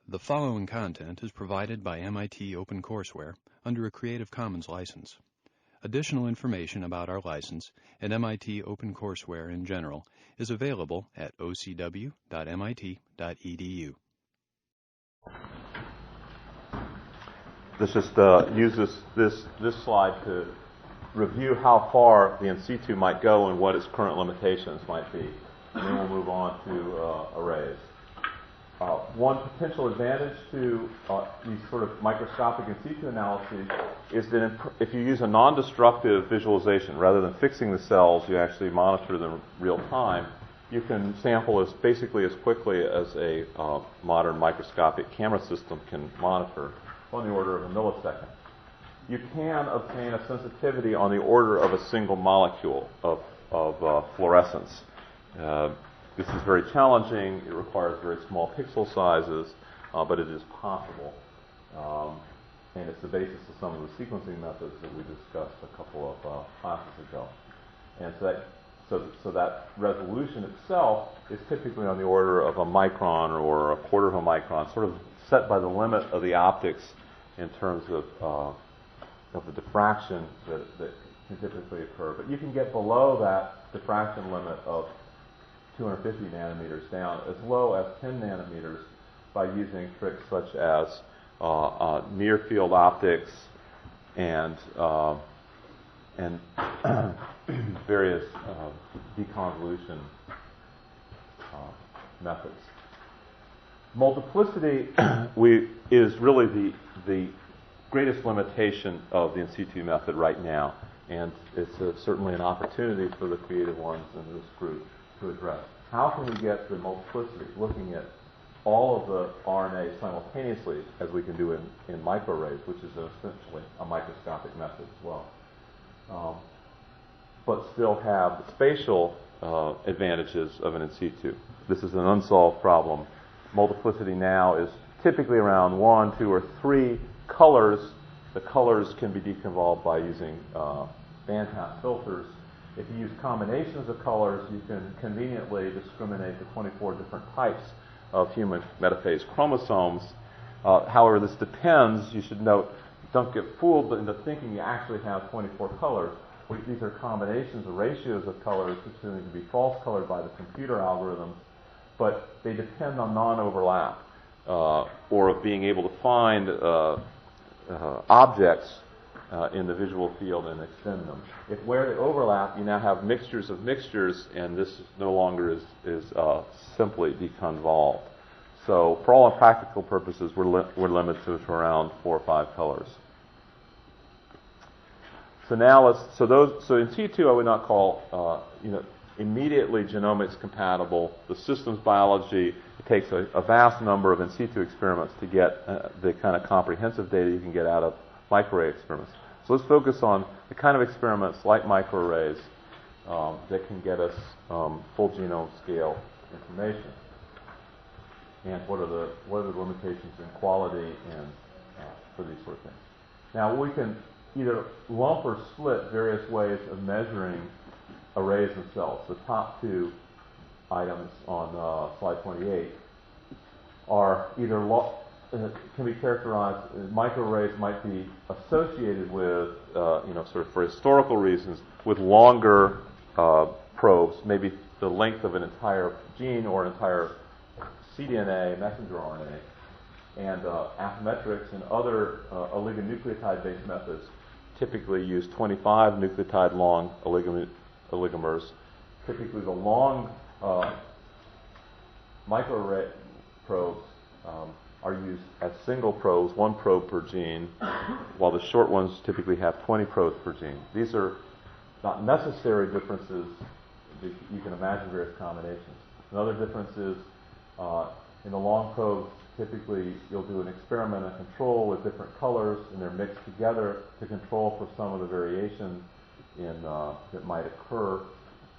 The following content is provided by MIT OpenCourseware under a Creative Commons license. Additional information about our license and MIT OpenCourseware in general is available at ocw.mit.edu. Let's just use this slide to review how far the in-situ might go and what its current limitations might be. And then we'll move on to arrays. One potential advantage to these sort of microscopic in-situ analyses is that if you use a non-destructive visualization, rather than fixing the cells, you actually monitor them real time, you can sample basically as quickly as a modern microscopic camera system can monitor, on the order of a millisecond. You can obtain a sensitivity on the order of a single molecule of fluorescence. This is very challenging. It requires very small pixel sizes, but it is possible. And it's the basis of some of the sequencing methods that we discussed a couple of classes ago. And so that resolution itself is typically on the order of a micron or a quarter of a micron, sort of set by the limit of the optics in terms of the diffraction that can typically occur. But you can get below that diffraction limit of 250 nanometers down as low as 10 nanometers by using tricks such as near field optics and various deconvolution methods. Multiplicity is really the greatest limitation of the in-situ method right now, and it's certainly an opportunity for the creative ones in this group to address. How can we get the multiplicity, looking at all of the RNA simultaneously, as we can do in microarrays, which is essentially a microscopic method as well, but still have the spatial advantages of an in-situ. This is an unsolved problem. Multiplicity now is typically around 1, 2, or 3 colors. The colors can be deconvolved by using bandpass filters. If you use combinations of colors, you can conveniently discriminate the 24 different types of human metaphase chromosomes. However, this depends, you should note, don't get fooled into thinking you actually have 24 colors. These are combinations or ratios of colors which are going to be false colored by the computer algorithms, but they depend on non-overlap or of being able to find objects in the visual field and extend them. If where they overlap, you now have mixtures of mixtures, and this no longer is simply deconvolved. So for all practical purposes, we're limited to around 4 or 5 colors. So now so in in-situ I would not call immediately genomics compatible. The systems biology, it takes a vast number of in-situ experiments to get the kind of comprehensive data you can get out of microarray experiments. So let's focus on the kind of experiments like microarrays that can get us full genome scale information. And what are the limitations in quality and for these sort of things. Now we can either lump or split various ways of measuring arrays of cells. The top 2 items on slide 28 are either can be characterized, microarrays might be associated with, sort of for historical reasons, with longer probes, maybe the length of an entire gene or an entire cDNA, messenger RNA, and Affymetrix and other oligonucleotide-based methods typically use 25 nucleotide long oligomers. Typically the long microarray probes are used as single probes, 1 probe per gene, while the short ones typically have 20 probes per gene. These are not necessary differences. You can imagine various combinations. Another difference is in the long probes, typically you'll do an experiment and control with different colors, and they're mixed together to control for some of the variation that might occur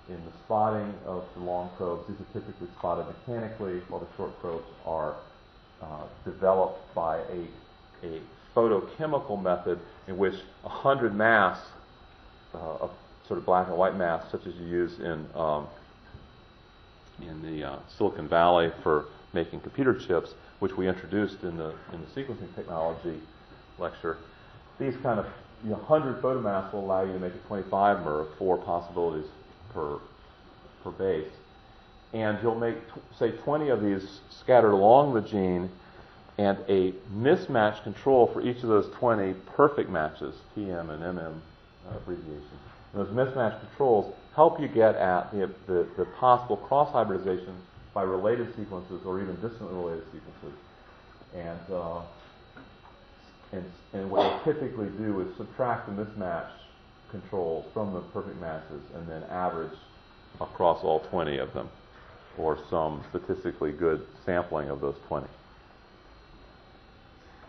in the spotting of the long probes. These are typically spotted mechanically, while the short probes are developed by a photochemical method in which 100 masks of sort of black and white masks, such as you use in the Silicon Valley for making computer chips, which we introduced in the sequencing technology lecture, these kind of 100 photomass will allow you to make a 25 mer of 4 possibilities per base. And you'll make, say, 20 of these scattered along the gene, and a mismatch control for each of those 20 perfect matches, TM and MM abbreviations. And those mismatch controls help you get at the possible cross-hybridization by related sequences or even distantly related sequences. And what you typically do is subtract the mismatch controls from the perfect matches and then average across all 20 of them, or some statistically good sampling of those 20.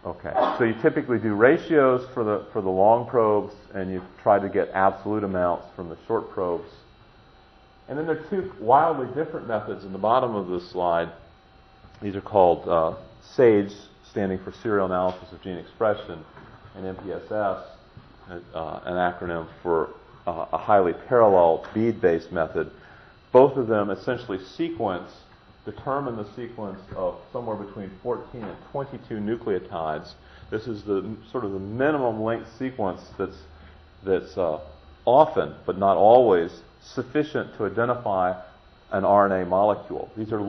Okay, so you typically do ratios for the long probes, and you try to get absolute amounts from the short probes. And then there are two wildly different methods in the bottom of this slide. These are called SAGE, standing for Serial Analysis of Gene Expression, and MPSS, an acronym for a highly parallel bead-based method. Both of them essentially determine the sequence of somewhere between 14 and 22 nucleotides. This is the sort of the minimum length sequence that's often, but not always, sufficient to identify an RNA molecule. These are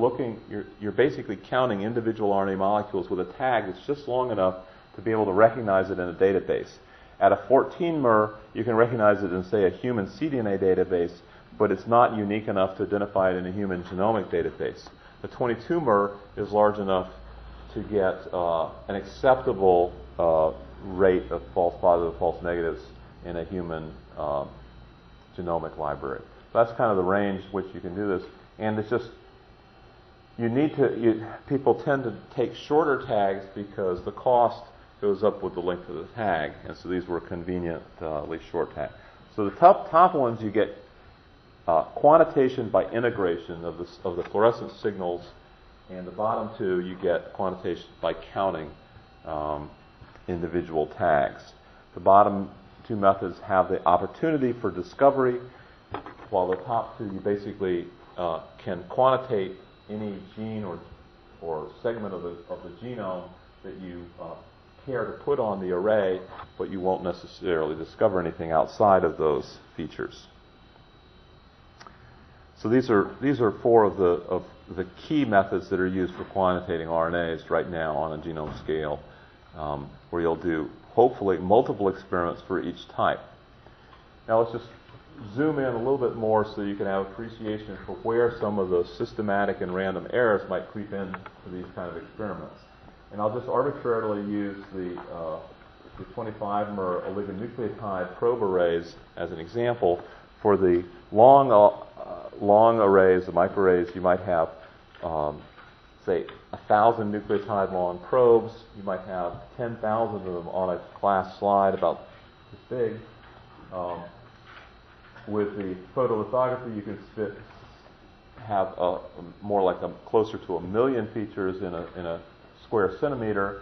you're basically counting individual RNA molecules with a tag that's just long enough to be able to recognize it in a database. At a 14 mer, you can recognize it in, say, a human cDNA database, but it's not unique enough to identify it in a human genomic database. The 22 mer is large enough to get an acceptable rate of false positives, false negatives in a human genomic library. That's kind of the range which you can do this. And it's just, people tend to take shorter tags because the cost goes up with the length of the tag. And so these were conveniently short tags. So the top ones you get quantitation by integration of the fluorescent signals, and the bottom two you get quantitation by counting individual tags. The bottom two methods have the opportunity for discovery, while the top two you basically can quantitate any gene or segment of the genome that you care to put on the array, but you won't necessarily discover anything outside of those features. So these are four of the key methods that are used for quantitating RNAs right now on a genome scale, where you'll do hopefully multiple experiments for each type. Now let's just zoom in a little bit more so you can have appreciation for where some of the systematic and random errors might creep in to these kind of experiments. And I'll just arbitrarily use the 25 mer oligonucleotide probe arrays as an example. For the long arrays, the microarrays, you might have, say, 1,000 nucleotide long probes. You might have 10,000 of them on a class slide about this big. With the photolithography, you can have more like closer to 1 million features in a square centimeter.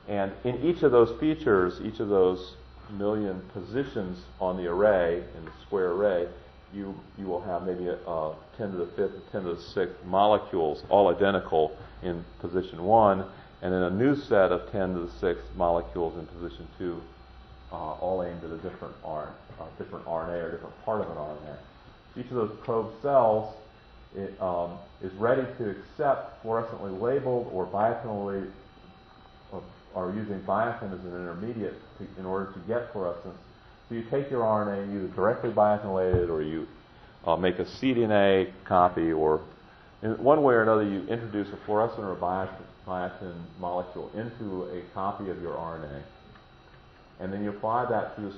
And in each of those features, each of those million positions on the array, in the square array, you will have maybe 10 to the 5th and 10 to the 6th molecules, all identical in position 1, and then a new set of 10 to the 6th molecules in position 2, all aimed at a different RNA or different part of an RNA. Each of those probe cells is ready to accept fluorescently labeled or biochemically, or using biotin as an intermediate in order to get fluorescence. So you take your RNA and either directly biotinylate it, or you make a cDNA copy, or in one way or another you introduce a fluorescent or a biotin molecule into a copy of your RNA. And then you apply that to this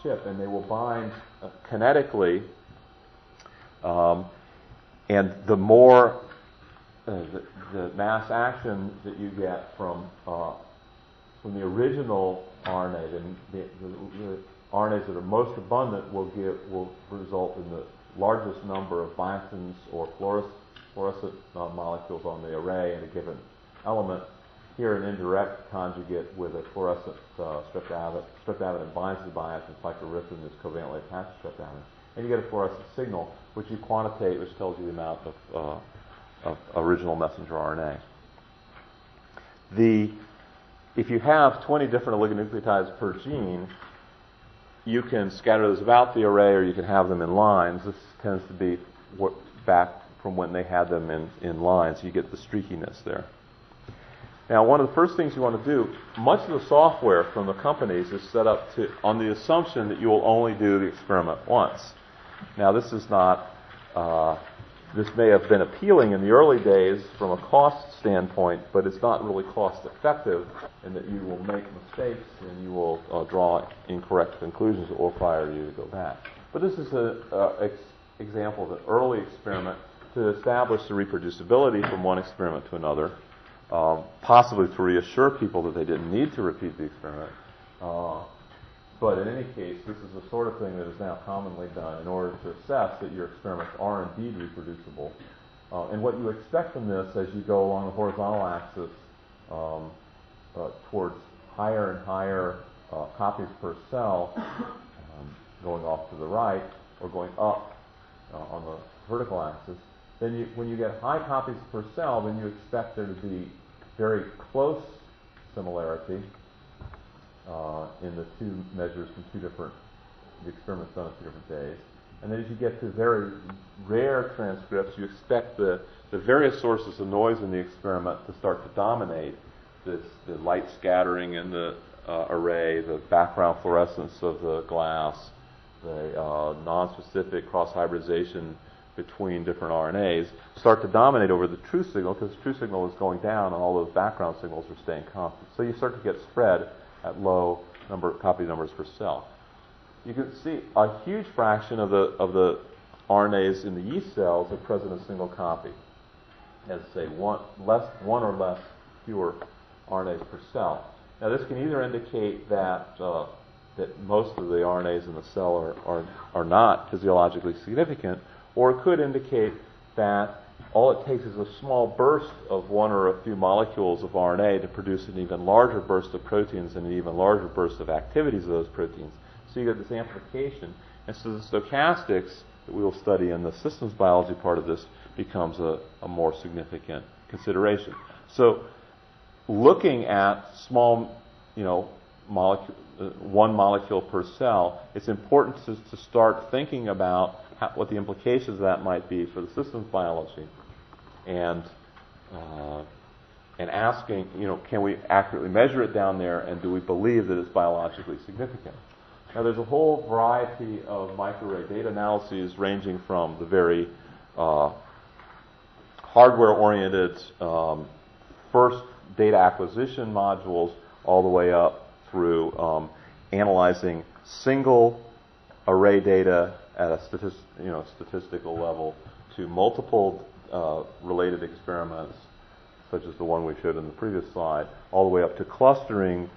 chip, and they will bind kinetically. And the more the mass action that you get from the original RNA, the RNAs that are most abundant will result in the largest number of biotins or fluorescent molecules on the array in a given element. Here, an indirect conjugate with a fluorescent streptavidin binds the biotin, cyclorrhizin is covalently attached to streptavidin, and you get a fluorescent signal, which you quantitate, which tells you the amount of original messenger RNA. If you have 20 different oligonucleotides per gene, you can scatter those about the array, or you can have them in lines. This tends to be back from when they had them in lines. You get the streakiness there. Now, one of the first things you want to do, much of the software from the companies is set up on the assumption that you will only do the experiment once. Now, this is not, this may have been appealing in the early days from a cost standpoint, but it's not really cost effective in that you will make mistakes and you will draw incorrect conclusions that will require you to go back. But this is an example of an early experiment to establish the reproducibility from one experiment to another. Possibly to reassure people that they didn't need to repeat the experiment. But in any case, this is the sort of thing that is now commonly done in order to assess that your experiments are indeed reproducible. And what you expect from this as you go along the horizontal axis towards higher and higher copies per cell, going off to the right, or going up on the vertical axis, then when you get high copies per cell, then you expect there to be very close similarity in the two measures from the experiments done at 2 different days. And then as you get to very rare transcripts, you expect the various sources of noise in the experiment to start to dominate the light scattering in the array, the background fluorescence of the glass, the non-specific cross-hybridization between different RNAs start to dominate over the true signal, because the true signal is going down and all those background signals are staying constant. So you start to get spread at low copy numbers per cell. You can see a huge fraction of the RNAs in the yeast cells are present in a single copy. As I say, one or less fewer RNAs per cell. Now this can either indicate that most of the RNAs in the cell are not physiologically significant, or it could indicate that all it takes is a small burst of one or a few molecules of RNA to produce an even larger burst of proteins and an even larger burst of activities of those proteins. So you get this amplification. And so the stochastics that we will study in the systems biology part of this becomes a more significant consideration. So looking at small, one molecule per cell, it's important to start thinking about what the implications of that might be for the systems biology, and asking, can we accurately measure it down there, and do we believe that it's biologically significant? Now, there's a whole variety of microarray data analyses, ranging from the very hardware-oriented first data acquisition modules all the way up through analyzing single array data at a statistical level to multiple related experiments, such as the one we showed in the previous slide, all the way up to clustering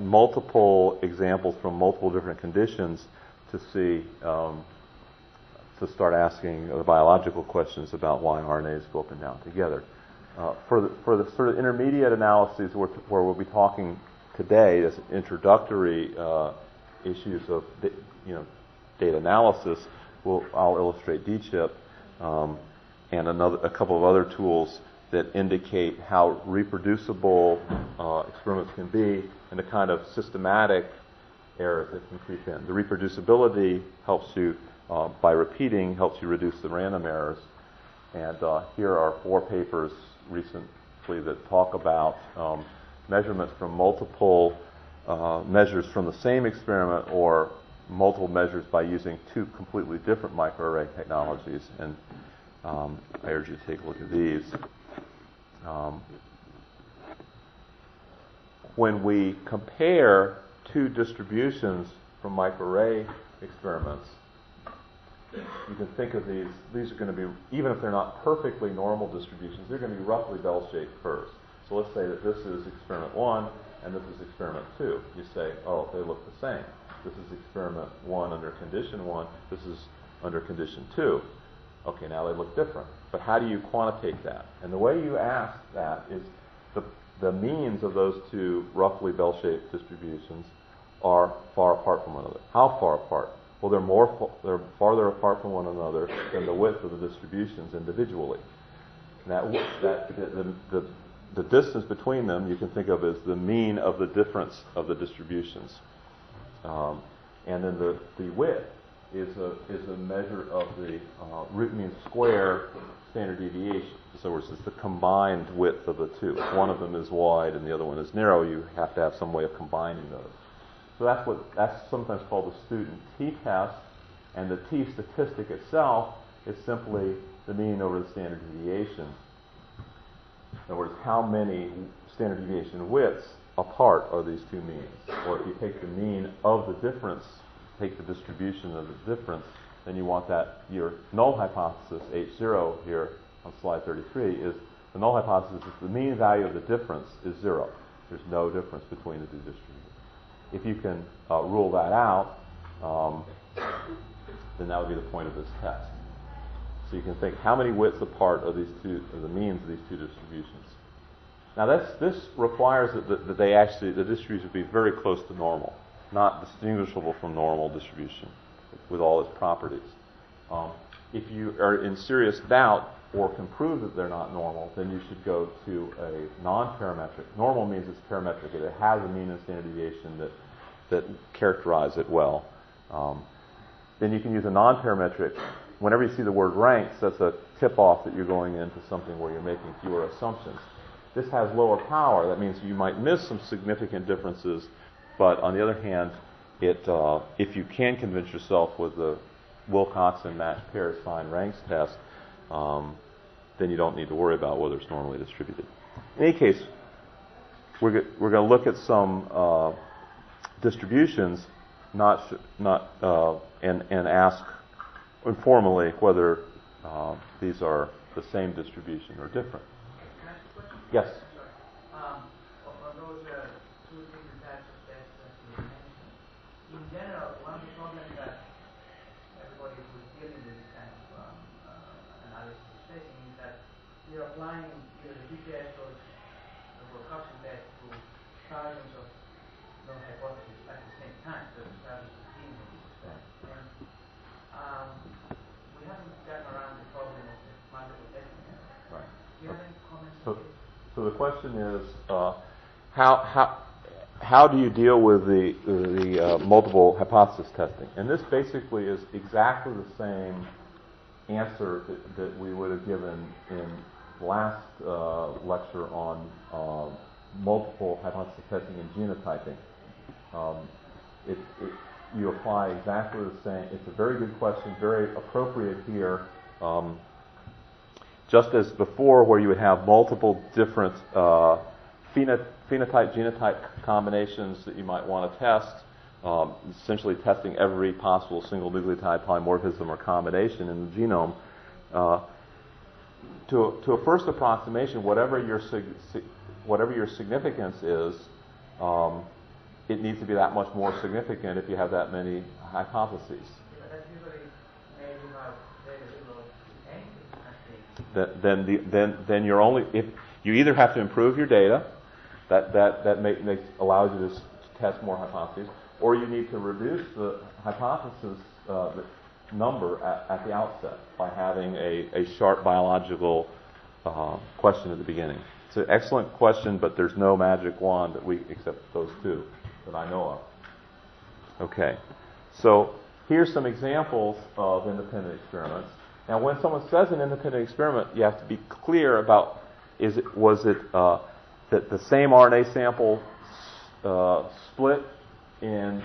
multiple examples from multiple different conditions to see, to start asking the biological questions about why RNAs go up and down together. For the sort of intermediate analyses where we'll be talking today as introductory issues of data analysis, I'll illustrate DChip and a couple of other tools that indicate how reproducible experiments can be and the kind of systematic errors that can creep in. The reproducibility helps you, by repeating, helps you reduce the random errors. And here are 4 papers recently that talk about measurements from multiple measures from the same experiment, or multiple measures by using 2 completely different microarray technologies. And I urge you to take a look at these. When we compare 2 distributions from microarray experiments, you can think of these are going to be, even if they're not perfectly normal distributions, they're going to be roughly bell-shaped curves. So let's say that this is experiment 1 and this is experiment 2. You say, oh, they look the same. This is experiment 1 under condition 1. This is under condition 2. Okay, now they look different. But how do you quantitate that? And the way you ask that is the means of those 2 roughly bell-shaped distributions are far apart from one another. How far apart? Well, they're farther apart from one another than the width of the distributions individually. And the the distance between them you can think of as the mean of the difference of the distributions. And then the width is a measure of the root mean square standard deviation. So it's the combined width of the two. If one of them is wide and the other one is narrow, you have to have some way of combining those. So that's sometimes called the student t-test, and the t-statistic itself is simply the mean over the standard deviation. In other words, how many standard deviation widths apart are these two means? Or if you take the mean of the difference, take the distribution of the difference, then you want that your null hypothesis, H0 here on slide 33, is the null hypothesis is the mean value of the difference is 0. There's no difference between the two distributions. If you can rule that out, then that would be the point of this test. So you can think how many widths apart are these two, are the means of these two distributions. Now this requires that the distribution be very close to normal, not distinguishable from normal distribution with all its properties. If you are in serious doubt or can prove that they're not normal, then you should go to a non-parametric. Normal means it's parametric. It has a mean and standard deviation that characterize it well. Then you can use a non-parametric. Whenever you see the word ranks, that's a tip-off that you're going into something where you're making fewer assumptions. This has lower power. That means you might miss some significant differences, but on the other hand, if you can convince yourself with the Wilcoxon matched pairs find ranks test, then you don't need to worry about whether it's normally distributed. In any case, we're going to look at some distributions, and ask informally whether these are the same distribution or different. Can I ask a question? Yes. On those two different types of tests that you mentioned, in general, one of the problems that everybody who's dealing with this kind of analysis is facing is that you're applying either the test or the Wilcoxon test to thousands of null hypotheses at the same time. So there's thousands of genes in this test. And we haven't gotten around the problem of the multiple testing yet. Right. Do you have any comments on this? So the question is, how do you deal with the multiple hypothesis testing? And this basically is exactly the same answer that we would have given in last lecture on multiple hypothesis testing and genotyping. You apply exactly the same. It's a very good question, very appropriate here. Just as before, where you would have multiple different phenotype-genotype combinations that you might want to test, essentially testing every possible single nucleotide polymorphism or combination in the genome. To a first approximation, whatever your significance is, it needs to be that much more significant if you have that many hypotheses. But that's usually maybe about very little anything, I think. Then you're only, if you either have to improve your data, that allows you to test more hypotheses, or you need to reduce the hypothesis number at the outset by having a sharp biological question at the beginning. It's an excellent question, but there's no magic wand except those two that I know of. Okay, so here's some examples of independent experiments. Now, when someone says an independent experiment, you have to be clear about was it that the same RNA sample split and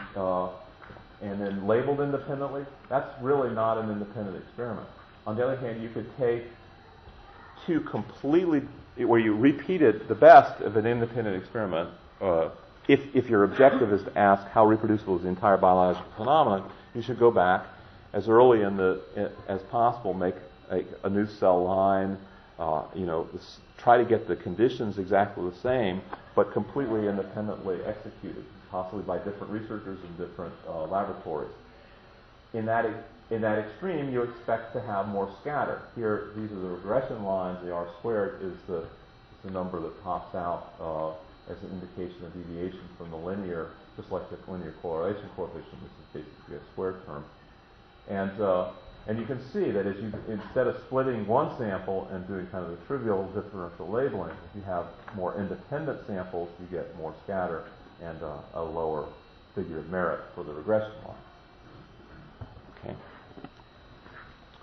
then labeled independently? That's really not an independent experiment. On the other hand, you could take two completely, where you repeated the best of an independent experiment. If your objective is to ask how reproducible is the entire biological phenomenon, you should go back as early as possible, make a new cell line, try to get the conditions exactly the same, but completely independently executed, possibly by different researchers in different laboratories. In that extreme, you expect to have more scatter. Here, these are the regression lines. The R squared is the number that pops out as an indication of deviation from the linear, just like the linear correlation coefficient, which is basically a square term. And And you can see that instead of splitting one sample and doing kind of a trivial differential labeling, if you have more independent samples, you get more scatter and a lower figure of merit for the regression line. Okay.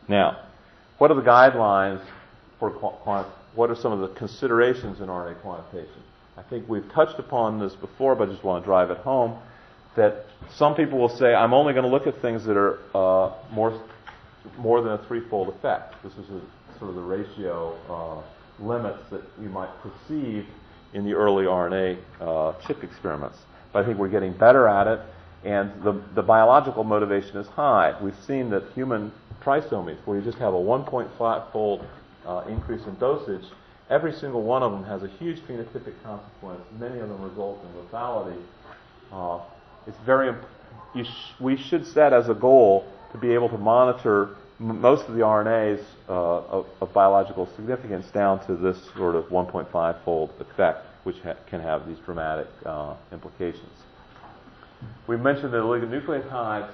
Now, what are the guidelines for what are some of the considerations in RNA quantitation? I think we've touched upon this before, but I just want to drive it home that some people will say, I'm only going to look at things that are more than a threefold effect. This is sort of the ratio limits that you might perceive in the early RNA chip experiments. But I think we're getting better at it, and the biological motivation is high. We've seen that human trisomies, where you just have a 1.5-fold increase in dosage, every single one of them has a huge phenotypic consequence. Many of them result in lethality. It's very we should set as a goal to be able to monitor most of the RNAs of biological significance down to this sort of 1.5-fold effect, which can have these dramatic implications. We mentioned that oligonucleotides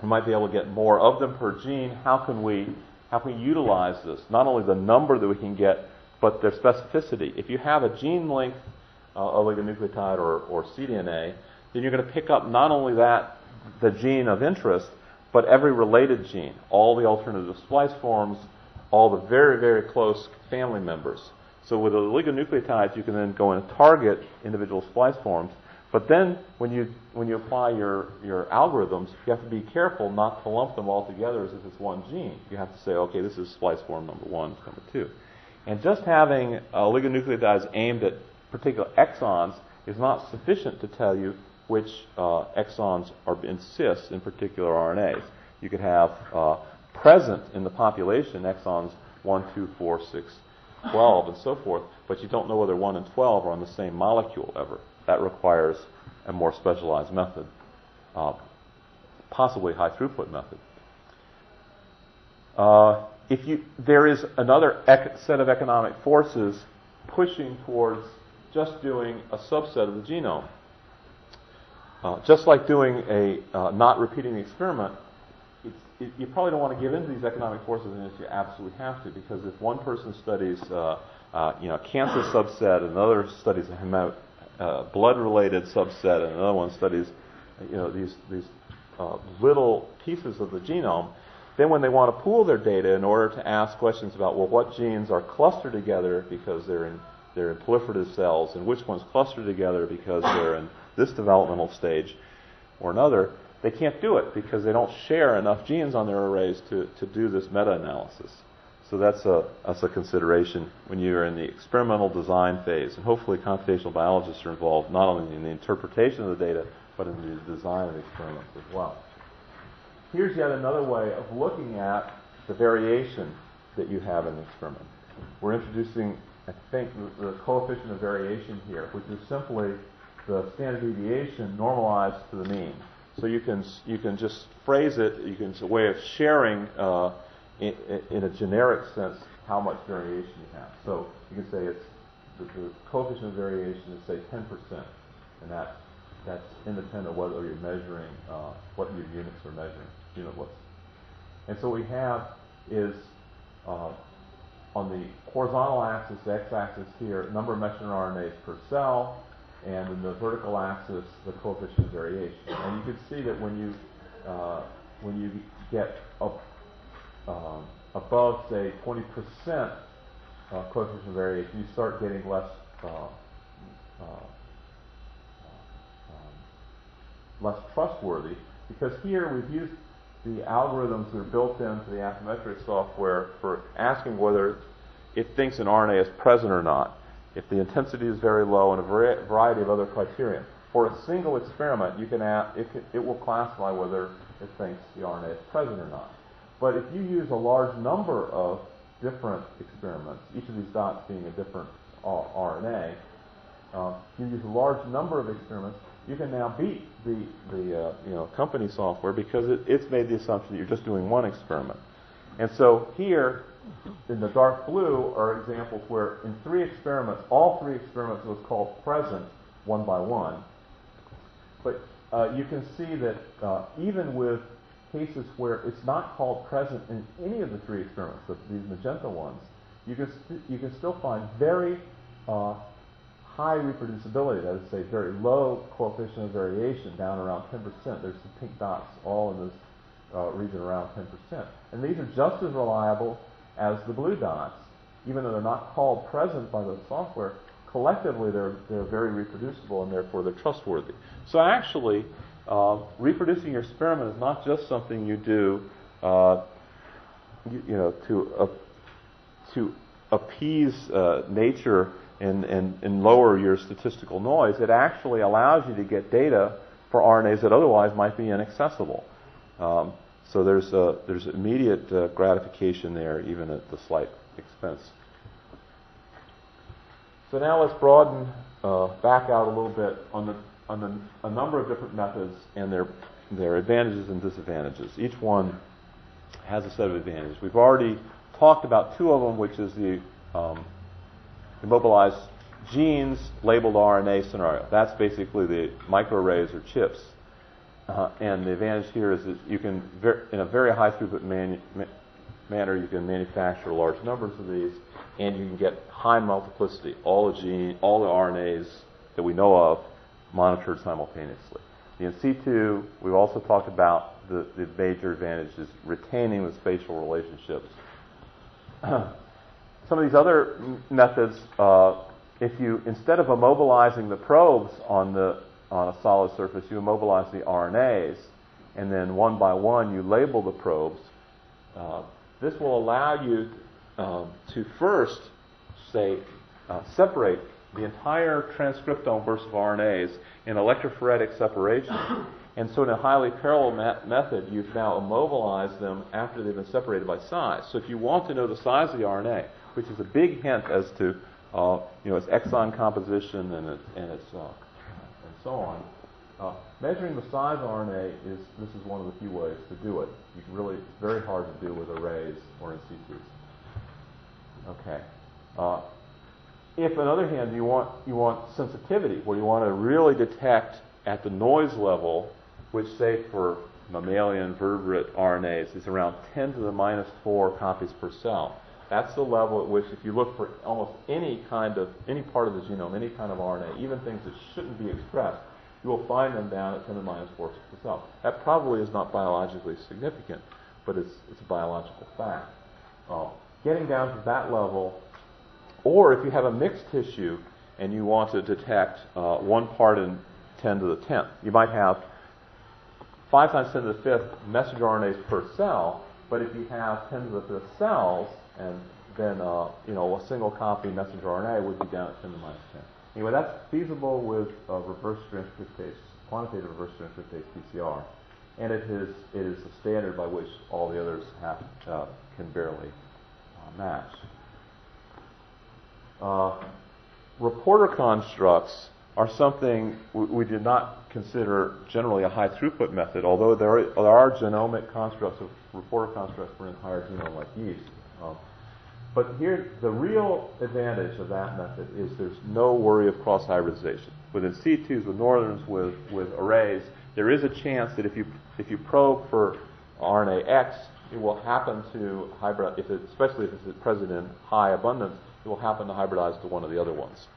we might be able to get more of them per gene. How can we utilize this? Not only the number that we can get, but their specificity. If you have a gene length oligonucleotide or cDNA, then you're going to pick up not only the gene of interest, but every related gene, all the alternative splice forms, all the very, very close family members. So with oligonucleotides, you can then go and target individual splice forms. But then when you apply your algorithms, you have to be careful not to lump them all together as if it's one gene. You have to say, okay, this is splice form number 1, number 2. And just having oligonucleotides aimed at particular exons is not sufficient to tell you which exons are in cis in particular RNAs. You could have present in the population exons 1, 2, 4, 6, 12, and so forth, but you don't know whether 1 and 12 are on the same molecule ever. That requires a more specialized method, possibly high throughput method. There is another set of economic forces pushing towards just doing a subset of the genome. Just like doing not repeating the experiment, you probably don't want to give in to these economic forces unless you absolutely have to, because if one person studies cancer subset and another studies a blood-related subset and another one studies these little pieces of the genome, then when they want to pool their data in order to ask questions about, well, what genes are clustered together because they're in proliferative cells, and which ones cluster together because they're in this developmental stage or another, they can't do it because they don't share enough genes on their arrays to do this meta-analysis. So that's a consideration when you're in the experimental design phase. And hopefully computational biologists are involved not only in the interpretation of the data, but in the design of the experiments as well. Here's yet another way of looking at the variation that you have in the experiment. We're introducing, I think, the coefficient of variation here, which is simply the standard deviation normalized to the mean. So you can just phrase it. It's a way of sharing in a generic sense how much variation you have. So you can say it's the coefficient of variation is say 10%, and that's independent of whether you're measuring what your units are measuring, unitless. And so what we have is on the horizontal axis, the x-axis here, number of messenger RNAs per cell, and in the vertical axis, the coefficient of variation. And you can see that when you get up above, say, 20% coefficient of variation, you start getting less trustworthy, because here we've used the algorithms that are built into the Affymetrix software for asking whether it thinks an RNA is present or not, if the intensity is very low, and a variety of other criteria. For a single experiment, you can ask, it will classify whether it thinks the RNA is present or not. But if you use a large number of different experiments, each of these dots being a different RNA, you use a large number of experiments, you can now beat the company software because it's made the assumption that you're just doing one experiment. And so here, in the dark blue, are examples where in 3 experiments, all 3 experiments was called present one by one. But you can see that even with cases where it's not called present in any of the three experiments, these magenta ones, you can still find very high reproducibility, that is to say very low coefficient of variation, down around 10%. There's some pink dots all in this region around 10%. And these are just as reliable as the blue dots. Even though they're not called present by the software, collectively they're very reproducible, and therefore they're trustworthy. So actually, reproducing your experiment is not just something you do to appease nature and lower your statistical noise. It actually allows you to get data for RNAs that otherwise might be inaccessible. So there's immediate gratification there, even at the slight expense. So now let's broaden back out a little bit on a number of different methods and their advantages and disadvantages. Each one has a set of advantages. We've already talked about two of them, which is the immobilized genes labeled RNA scenario. That's basically the microarrays or chips. And the advantage here is that you can, in a very high throughput manner, you can manufacture large numbers of these, and you can get high multiplicity, all the RNAs that we know of monitored simultaneously. The in-situ, we've also talked about the major advantage is retaining the spatial relationships. Some of these other methods, if you, instead of immobilizing the probes on a solid surface, you immobilize the RNAs, and then one by one you label the probes. This will allow you to first, say, separate the entire transcriptome versus RNAs in electrophoretic separation. And so in a highly parallel method, you've now immobilized them after they've been separated by size. So if you want to know the size of the RNA, which is a big hint as to its exon composition and so on, measuring the size of RNA this is one of the few ways to do it. It's very hard to do with arrays or in-situs. Okay. If, on the other hand, you want sensitivity, where you want to really detect at the noise level, which, say, for mammalian vertebrate RNAs is around 10 to the minus 4 copies per cell. That's the level at which, if you look for almost any part of the genome, any kind of RNA, even things that shouldn't be expressed, you will find them down at 10 to the minus 4 per cell. That probably is not biologically significant, but it's a biological fact. Getting down to that level, or if you have a mixed tissue and you want to detect 1 part in 10 to the 10th, you might have 5 times 10 to the 5th messenger RNAs per cell, but if you have 10 to the 5th cells, and then a single copy messenger RNA would be down at 10 to the minus 10. Anyway, that's feasible with reverse transcriptase, quantitative reverse transcriptase PCR, and it is a standard by which all the others can barely match. Reporter constructs are something we did not consider generally a high throughput method, although there are genomic constructs of reporter constructs for an entire genome like yeast. But here, the real advantage of that method is there's no worry of cross-hybridization. With in-situs, with northerns, with arrays, there is a chance that if you probe for RNA X, it will happen to hybridize, especially if it's present in high abundance, it will happen to hybridize to one of the other ones.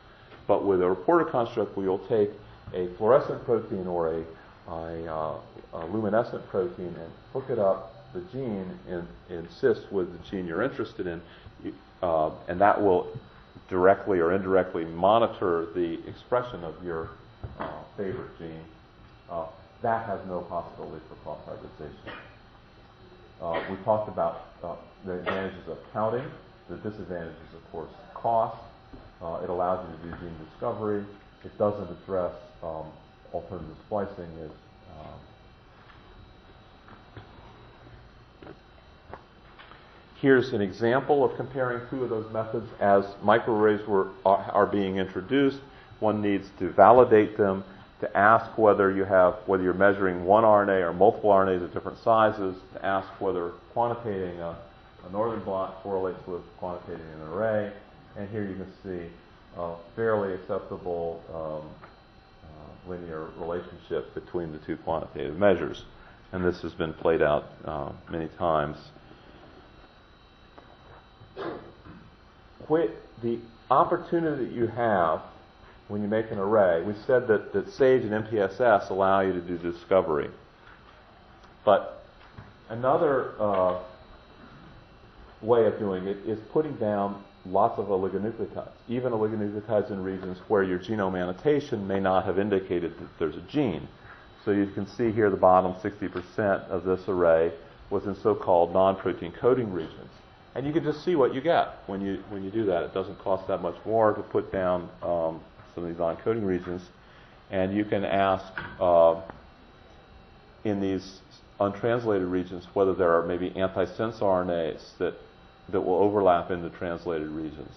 But with a reporter construct, we will take a fluorescent protein or a luminescent protein and hook it up the gene in cis with the gene you're interested in, and that will directly or indirectly monitor the expression of your favorite gene. That has no possibility for cross-hybridization. We talked about the advantages of counting. The disadvantages, of course, cost. It allows you to do gene discovery. It doesn't address alternative splicing. Here's an example of comparing two of those methods. As microarrays are being introduced, one needs to validate them, to ask whether you're measuring one RNA or multiple RNAs of different sizes, to ask whether quantitating a northern blot correlates with quantitating an array. And here you can see fairly acceptable linear relationship between the two quantitative measures. And this has been played out many times. The opportunity that you have when you make an array, we said that SAGE and MPSS allow you to do discovery. But another way of doing it is putting down lots of oligonucleotides, even oligonucleotides in regions where your genome annotation may not have indicated that there's a gene. So you can see here the bottom 60% of this array was in so-called non-protein coding regions. And you can just see what you get when you do that. It doesn't cost that much more to put down some of these non-coding regions. And you can ask in these untranslated regions whether there are maybe antisense RNAs that will overlap in the translated regions.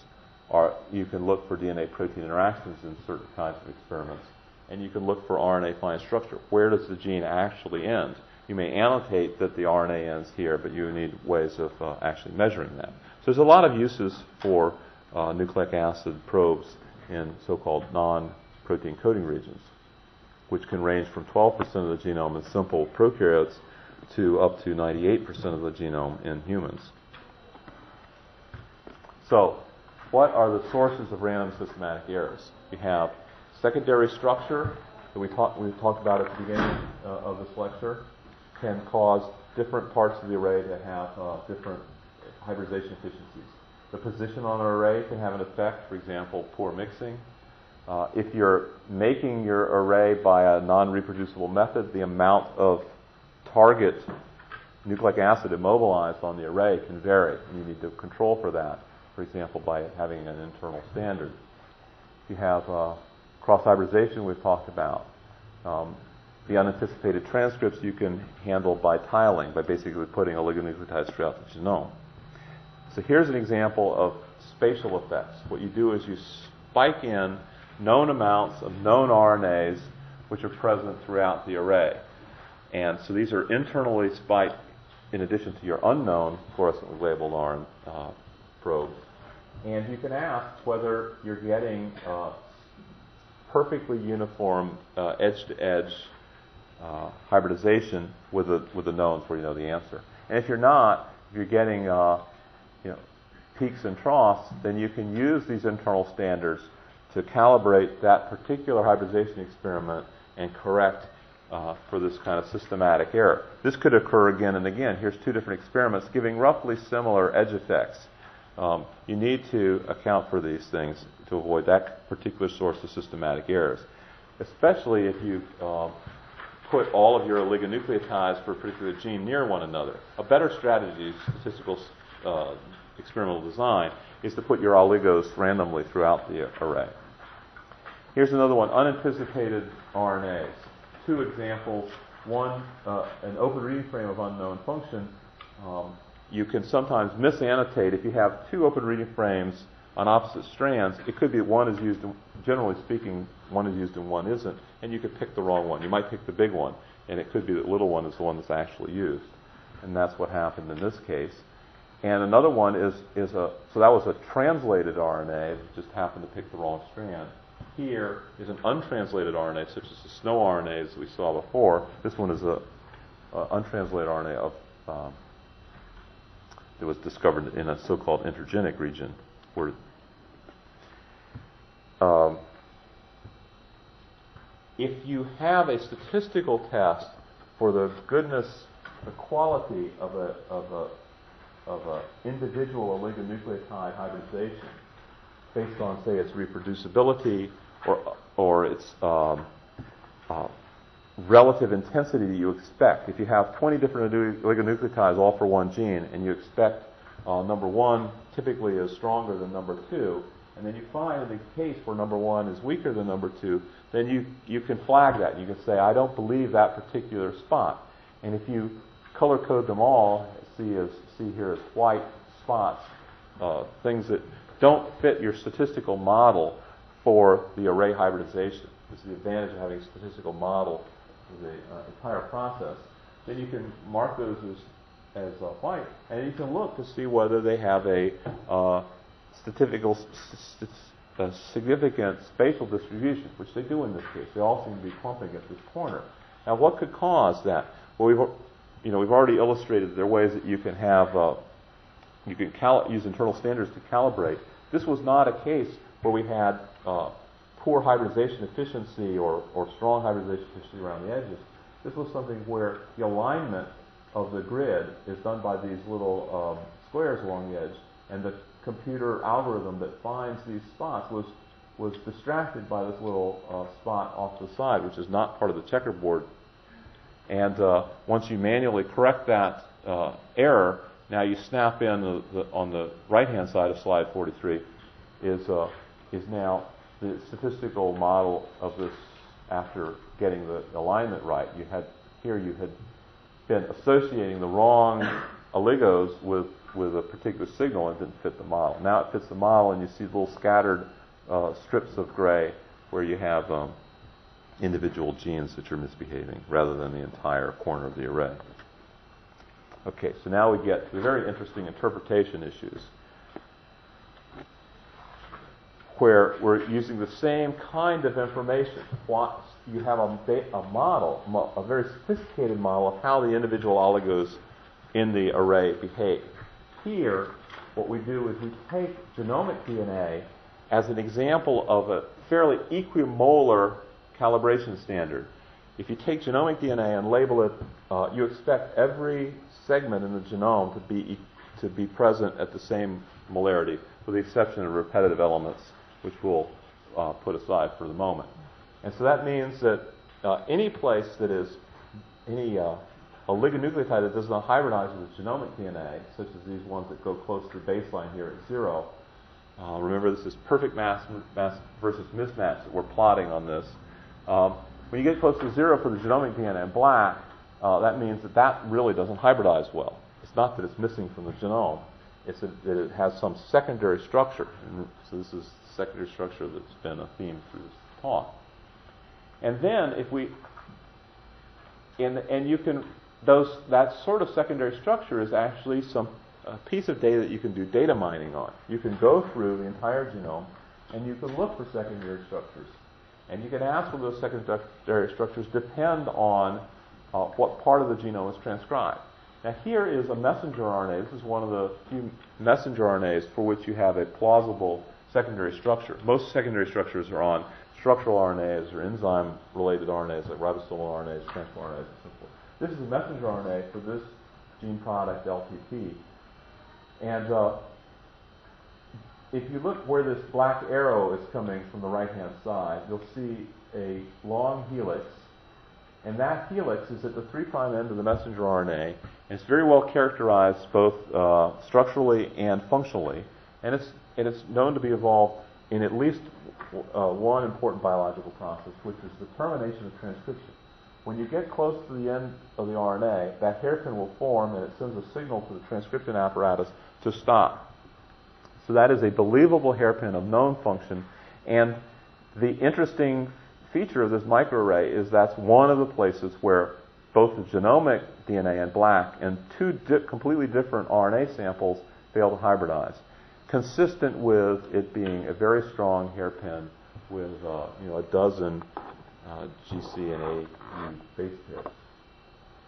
Or you can look for DNA-protein interactions in certain kinds of experiments. And you can look for RNA fine structure. Where does the gene actually end? You may annotate that the RNA ends here, but you need ways of actually measuring that. So there's a lot of uses for nucleic acid probes in so-called non-protein coding regions, which can range from 12% of the genome in simple prokaryotes to up to 98% of the genome in humans. So what are the sources of random systematic errors? We have secondary structure that we talked about at the beginning of this lecture can cause different parts of the array to have different hybridization efficiencies. The position on an array can have an effect, for example, poor mixing. If you're making your array by a non-reproducible method, the amount of target nucleic acid immobilized on the array can vary, and you need to control for that, for example, by having an internal standard. You have cross-hybridization we've talked about. The unanticipated transcripts you can handle by tiling, by basically putting oligonucleotides throughout the genome. So here's an example of spatial effects. What you do is you spike in known amounts of known RNAs which are present throughout the array. And so these are internally spiked in addition to your unknown fluorescently labeled RNA probes. And you can ask whether you're getting perfectly uniform edge-to-edge hybridization with the knowns where you know the answer. And if you're not, if you're getting peaks and troughs, then you can use these internal standards to calibrate that particular hybridization experiment and correct for this kind of systematic error. This could occur again and again. Here's two different experiments giving roughly similar edge effects. You need to account for these things to avoid that particular source of systematic errors, especially if you put all of your oligonucleotides for a particular gene near one another. A better strategy, statistical experimental design, is to put your oligos randomly throughout the array. Here's another one, unanticipated RNAs. Two examples. One, an open reading frame of unknown function. You can sometimes misannotate. If you have two open reading frames on opposite strands, it could be one is used, generally speaking, one is used and one isn't, and you could pick the wrong one. You might pick the big one, and it could be that the little one is the one that's actually used. And that's what happened in this case. And another one so that was a translated RNA that just happened to pick the wrong strand. Here is an untranslated RNA, such as the snow RNAs we saw before. This one is a untranslated RNA that was discovered in a so-called intergenic region. Where, if you have a statistical test for the goodness, the quality of a individual oligonucleotide hybridization based on, say, its reproducibility or its relative intensity that you expect. If you have 20 different oligonucleotides all for one gene and you expect number one typically is stronger than number two, and then you find in the case where number one is weaker than number two, then you can flag that. You can say, I don't believe that particular spot. And if you color code them all, see here as white spots, things that don't fit your statistical model for the array hybridization. This is the advantage of having a statistical model for the entire process. Then you can mark those as white, and you can look to see whether they have a a significant spatial distribution, which they do in this case. They all seem to be clumping at this corner. Now, what could cause that? Well, we've already illustrated there are ways that you can have you can use internal standards to calibrate. This was not a case where we had poor hybridization efficiency or strong hybridization efficiency around the edges. This was something where the alignment of the grid is done by these little squares along the edge, and the computer algorithm that finds these spots was distracted by this little spot off the side, which is not part of the checkerboard. And once you manually correct that error, now you snap in on the right-hand side of slide 43 is now the statistical model of this after getting the alignment right. You had been associating the wrong oligos with a particular signal and didn't fit the model. Now it fits the model, and you see little scattered strips of gray where you have individual genes that are misbehaving rather than the entire corner of the array. Okay, so now we get to the very interesting interpretation issues, where we're using the same kind of information. You have a model, a very sophisticated model of how the individual oligos in the array behave. Here, what we do is we take genomic DNA as an example of a fairly equimolar calibration standard. If you take genomic DNA and label it, you expect every segment in the genome to be present at the same molarity, with the exception of repetitive elements, which we'll put aside for the moment. And so that means that any place that is any oligonucleotide that does not hybridize with genomic DNA, such as these ones that go close to the baseline here at 0, remember this is perfect mass versus mismatch that we're plotting on this. When you get close to 0 for the genomic DNA in black, that means that really doesn't hybridize well. It's not that it's missing from the genome. It's that it has some secondary structure. And so this is the secondary structure that's been a theme through this talk. And then if we, and you can, that sort of secondary structure is actually a piece of data that you can do data mining on. You can go through the entire genome and you can look for secondary structures. And you can ask whether those secondary structures depend on what part of the genome is transcribed. Now here is a messenger RNA. This is one of the few messenger RNAs for which you have a plausible secondary structure. Most secondary structures are on structural RNAs or enzyme-related RNAs like ribosomal RNAs, transform RNAs, and so forth. This is a messenger RNA for this gene product LPP. And if you look where this black arrow is coming from the right-hand side, you'll see a long helix. And that helix is at the 3' end of the messenger RNA. And it's very well characterized both structurally and functionally. And it's known to be involved in at least one important biological process, which is the termination of transcription. When you get close to the end of the RNA, that hairpin will form and it sends a signal to the transcription apparatus to stop. So that is a believable hairpin of known function. And the interesting feature of this microarray is that's one of the places where both the genomic DNA in black and two completely different RNA samples fail to hybridize, consistent with it being a very strong hairpin with a dozen GC and A base pairs.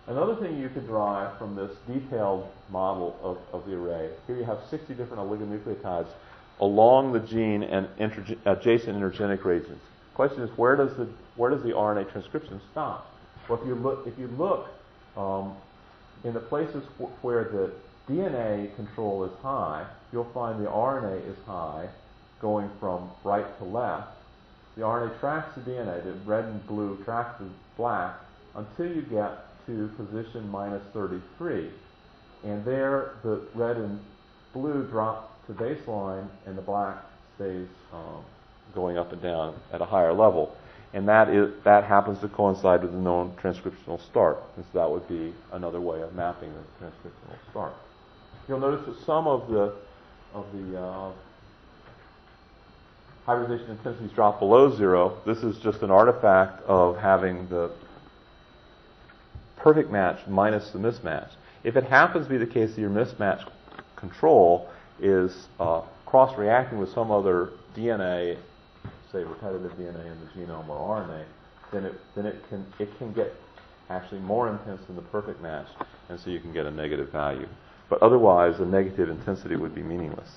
Another thing you could derive from this detailed model of the array, here you have 60 different oligonucleotides along the gene and adjacent intergenic regions. The question is, where does the RNA transcription stop? Well, if you look in the places where the DNA control is high, you'll find the RNA is high, going from right to left. The RNA tracks the DNA, the red and blue track the black, until you get to position -33. And there, the red and blue drop to baseline, and the black stays going up and down at a higher level. And that happens to coincide with the known transcriptional start. And so that would be another way of mapping the transcriptional start. You'll notice that some of the hybridization intensities drop below 0. This is just an artifact of having the perfect match minus the mismatch. If it happens to be the case that your mismatch control is cross-reacting with some other DNA, say repetitive DNA in the genome or RNA, then it can get actually more intense than the perfect match, and so you can get a negative value. But otherwise, a negative intensity would be meaningless.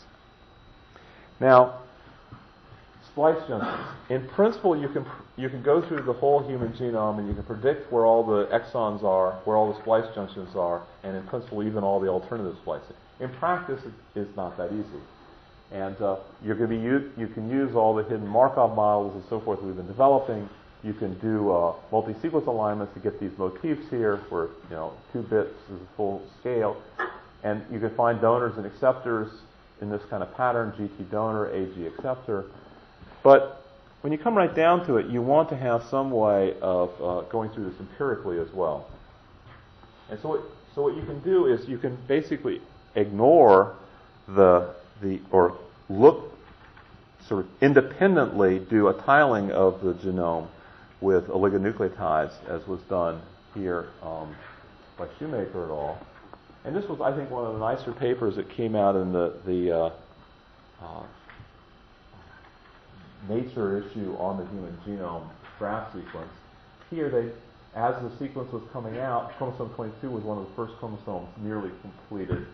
Now, splice junctions. In principle, you can go through the whole human genome and you can predict where all the exons are, where all the splice junctions are, and in principle, even all the alternative splicing. In practice, it's not that easy. And you can use all the hidden Markov models and so forth we've been developing. You can do multi-sequence alignments to get these motifs here, where 2 bits is a full scale, and you can find donors and acceptors in this kind of pattern: GT donor, AG acceptor. But when you come right down to it, you want to have some way of going through this empirically as well. And so what you can do is you can basically ignore or look sort of independently, do a tiling of the genome with oligonucleotides, as was done here by Shoemaker et al. And this was, I think, one of the nicer papers that came out in the Nature issue on the human genome draft sequence. Here, as the sequence was coming out, chromosome 22 was one of the first chromosomes nearly completed.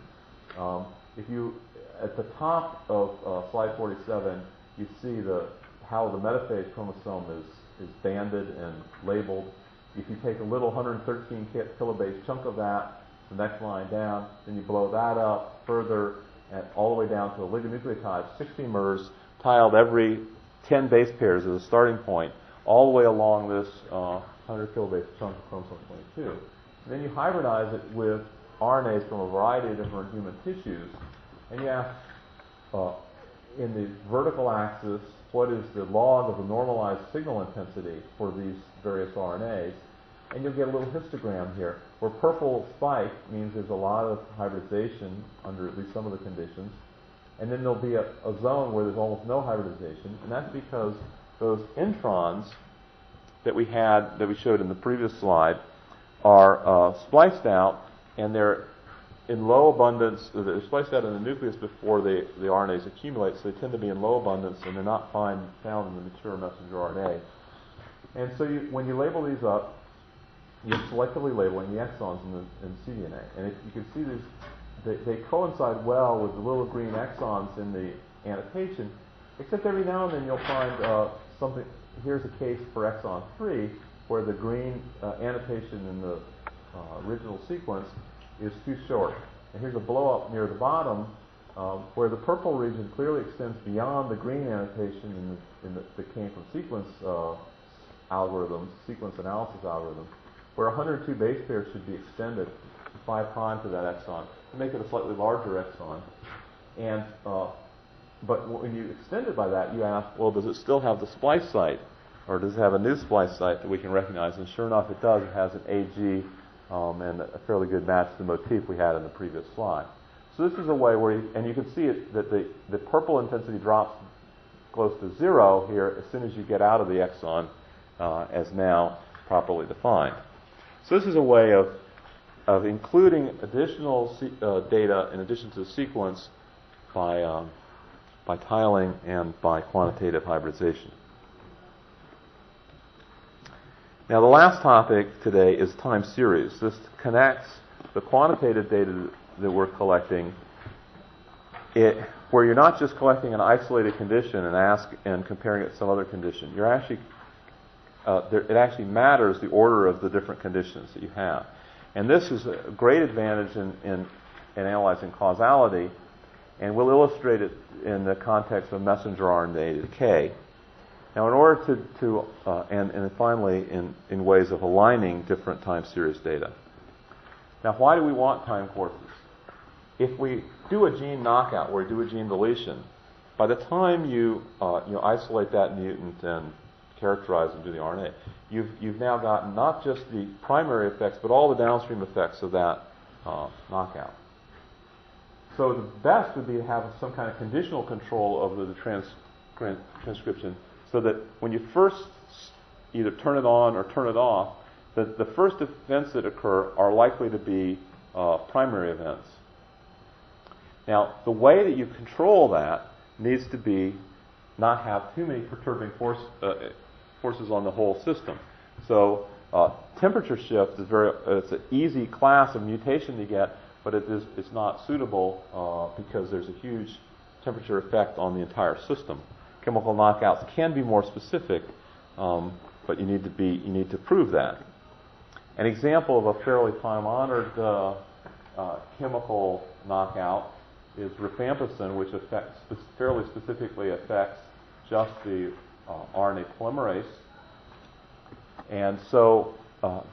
If you, at the top of slide 47, you see how the metaphase chromosome is banded and labeled. If you take a little 113 kilobase chunk of that, the next line down, then you blow that up further and all the way down to oligonucleotides, 60 mers, tiled every 10 base pairs as a starting point, all the way along this 100 kilobase chunk of chromosome 22. And then you hybridize it with RNAs from a variety of different human tissues, and you ask, in the vertical axis, what is the log of the normalized signal intensity for these various RNAs, and you'll get a little histogram here, where purple spike means there's a lot of hybridization under at least some of the conditions, and then there'll be a zone where there's almost no hybridization, and that's because those introns that we showed in the previous slide are spliced out, and they're in low abundance. They're spliced out in the nucleus before the RNAs accumulate, so they tend to be in low abundance, and they're not found in the mature messenger RNA. And so when you label these up, you're selectively labeling the exons in cDNA. And if you can see these, they coincide well with the little green exons in the annotation, except every now and then you'll find something. Here's a case for exon 3, where the green annotation in the original sequence is too short. And here's a blow-up near the bottom where the purple region clearly extends beyond the green annotation that came from sequence algorithms, sequence analysis algorithms, where 102 base pairs should be extended 5' to that exon to make it a slightly larger exon. And but when you extend it by that, you ask, well, does it still have the splice site, or does it have a new splice site that we can recognize? And sure enough, it does. It has an AG and a fairly good match to the motif we had in the previous slide. So this is a way where, and you can see it, that the purple intensity drops close to 0 here as soon as you get out of the exon as now properly defined. So this is a way of including additional data in addition to the sequence by tiling and by quantitative hybridization. Now, the last topic today is time series. This connects the quantitative data that we're collecting, where you're not just collecting an isolated condition and comparing it to some other condition. You're actually it actually matters the order of the different conditions that you have, and this is a great advantage in analyzing causality, and we'll illustrate it in the context of messenger RNA decay. Now, in order to and finally in ways of aligning different time series data. Now, why do we want time courses? If we do a gene knockout or we do a gene deletion, by the time you isolate that mutant and characterize and do the RNA, you've now gotten not just the primary effects, but all the downstream effects of that knockout. So the best would be to have some kind of conditional control of the transcription, so that when you first either turn it on or turn it off, the first events that occur are likely to be primary events. Now, the way that you control that needs to be not have too many perturbing forces on the whole system. So temperature shift is it's an easy class of mutation to get, but it's not suitable because there's a huge temperature effect on the entire system. Chemical knockouts can be more specific, but you need to prove that. An example of a fairly time-honored chemical knockout is rifampicin, which fairly specifically affects just the RNA polymerase. And so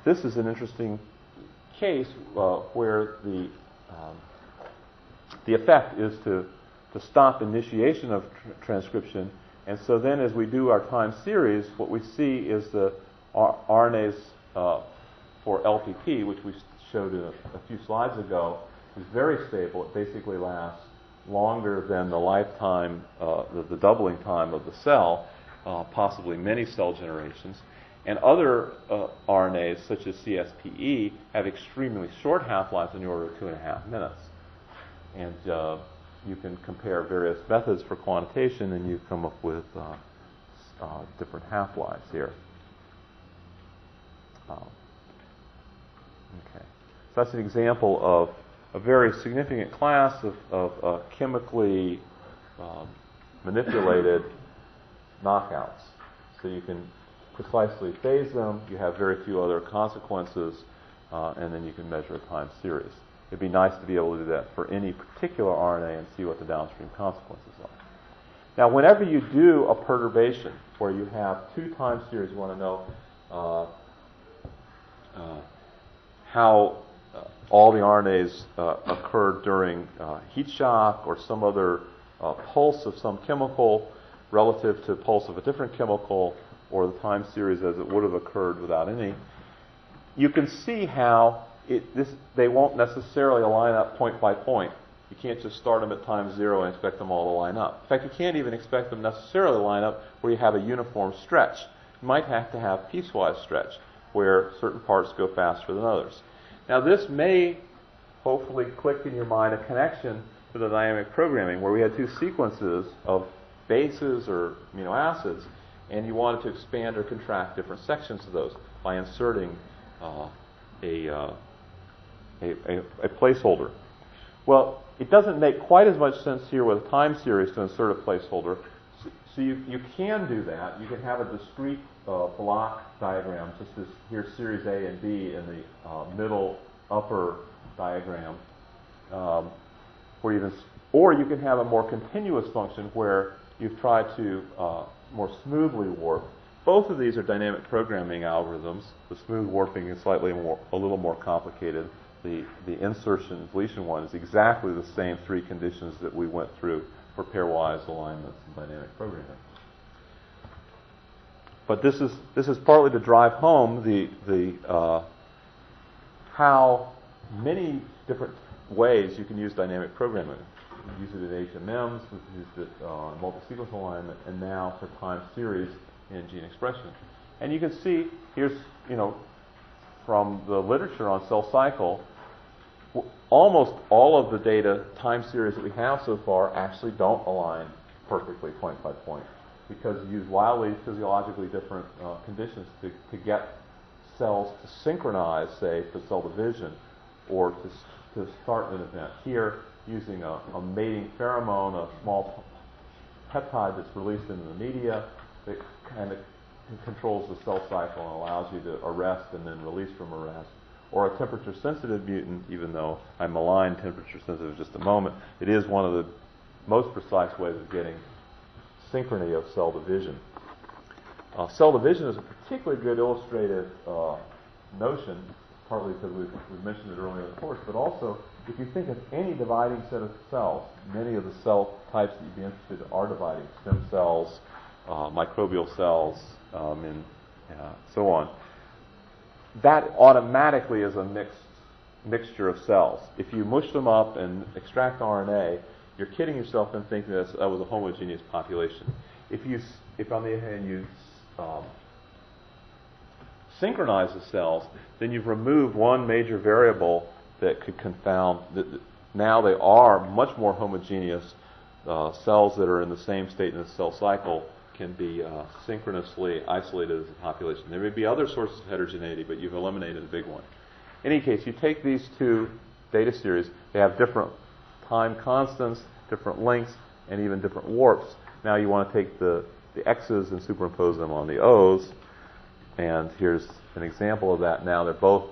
this is an interesting case where the effect is to stop initiation of transcription. And so then as we do our time series, what we see is the RNAs for LPP, which we showed a few slides ago, is very stable. It basically lasts longer than the lifetime, the doubling time of the cell, possibly many cell generations. And other RNAs, such as CSPE, have extremely short half-lives in the order of 2.5 minutes. And you can compare various methods for quantitation, and you come up with different half-lives here. Okay. So that's an example of a very significant class of chemically manipulated knockouts. So you can precisely phase them, you have very few other consequences, and then you can measure a time series. It'd be nice to be able to do that for any particular RNA and see what the downstream consequences are. Now, whenever you do a perturbation where you have two time series, you want to know how all the RNAs occurred during heat shock or some other pulse of some chemical relative to pulse of a different chemical, or the time series as it would have occurred without any, you can see how they won't necessarily line up point by point. You can't just start them at time 0 and expect them all to line up. In fact, you can't even expect them necessarily to line up where you have a uniform stretch. You might have to have piecewise stretch, where certain parts go faster than others. Now, this may hopefully click in your mind a connection to the dynamic programming, where we had two sequences of bases or amino acids, and you wanted to expand or contract different sections of those by inserting a placeholder. Well, it doesn't make quite as much sense here with a time series to insert a placeholder. So you can do that. You can have a discrete block diagram, just as here's series A and B in the middle upper diagram, or you can have a more continuous function where you've tried to more smoothly warp. Both of these are dynamic programming algorithms. The smooth warping is a little more complicated. The insertion deletion one is exactly the same three conditions that we went through for pairwise alignments and dynamic programming. But this is partly to drive home the how many different ways you can use dynamic programming. We use it in HMMs, we've used it on multi-sequence alignment, and now for time series in gene expression. And you can see here's, from the literature on cell cycle, almost all of the data time series that we have so far actually don't align perfectly point by point, because you use wildly physiologically different conditions to get cells to synchronize, say, for cell division or to start an event. Here, using a mating pheromone, a small peptide that's released into the media that kind of controls the cell cycle and allows you to arrest and then release from arrest. Or a temperature-sensitive mutant, even though I malign temperature-sensitive in just a moment, it is one of the most precise ways of getting synchrony of cell division. Cell division is a particularly good illustrative notion, partly because we've mentioned it earlier in the course, but also if you think of any dividing set of cells, many of the cell types that you'd be interested in are dividing, stem cells, microbial cells, and so on. That automatically is a mixture of cells. If you mush them up and extract RNA, you're kidding yourself in thinking that was a homogeneous population. If on the other hand you synchronize the cells, then you've removed one major variable that could confound. Now they are much more homogeneous cells that are in the same state in the cell cycle can be synchronously isolated as a population. There may be other sources of heterogeneity, but you've eliminated a big one. In any case, you take these two data series, they have different time constants, different lengths, and even different warps. Now you want to take the X's and superimpose them on the O's, and here's an example of that now. They're both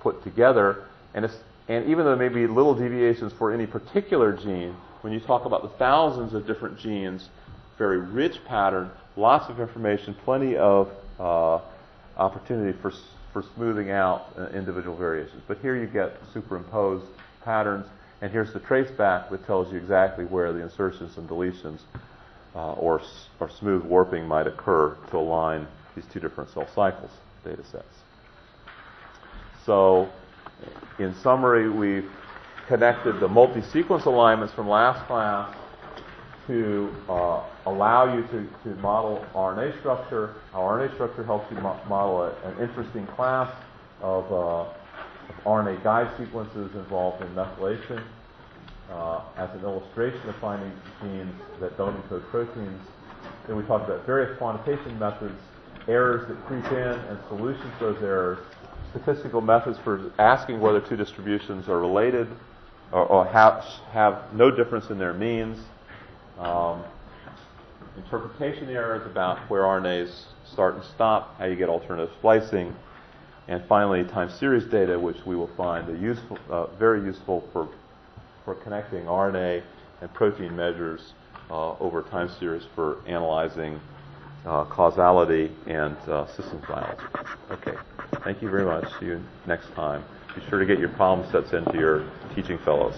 put together, and even though there may be little deviations for any particular gene, when you talk about the thousands of different genes, very rich pattern, lots of information, plenty of opportunity for smoothing out individual variations. But here you get superimposed patterns, and here's the traceback that tells you exactly where the insertions and deletions or smooth warping might occur to align these two different cell cycles data sets. So, in summary, we've connected the multi-sequence alignments from last class to allow you to model RNA structure. How RNA structure helps you model an interesting class of RNA guide sequences involved in methylation. As an illustration of finding genes that don't encode proteins. Then we talked about various quantitation methods, errors that creep in and solutions to those errors, statistical methods for asking whether two distributions are related or have no difference in their means, interpretation errors about where RNAs start and stop, how you get alternative splicing, and finally time series data, which we will find very useful for connecting RNA and protein measures over time series for analyzing causality and systems biology. Okay, thank you very much. See you next time. Be sure to get your problem sets into your teaching fellows.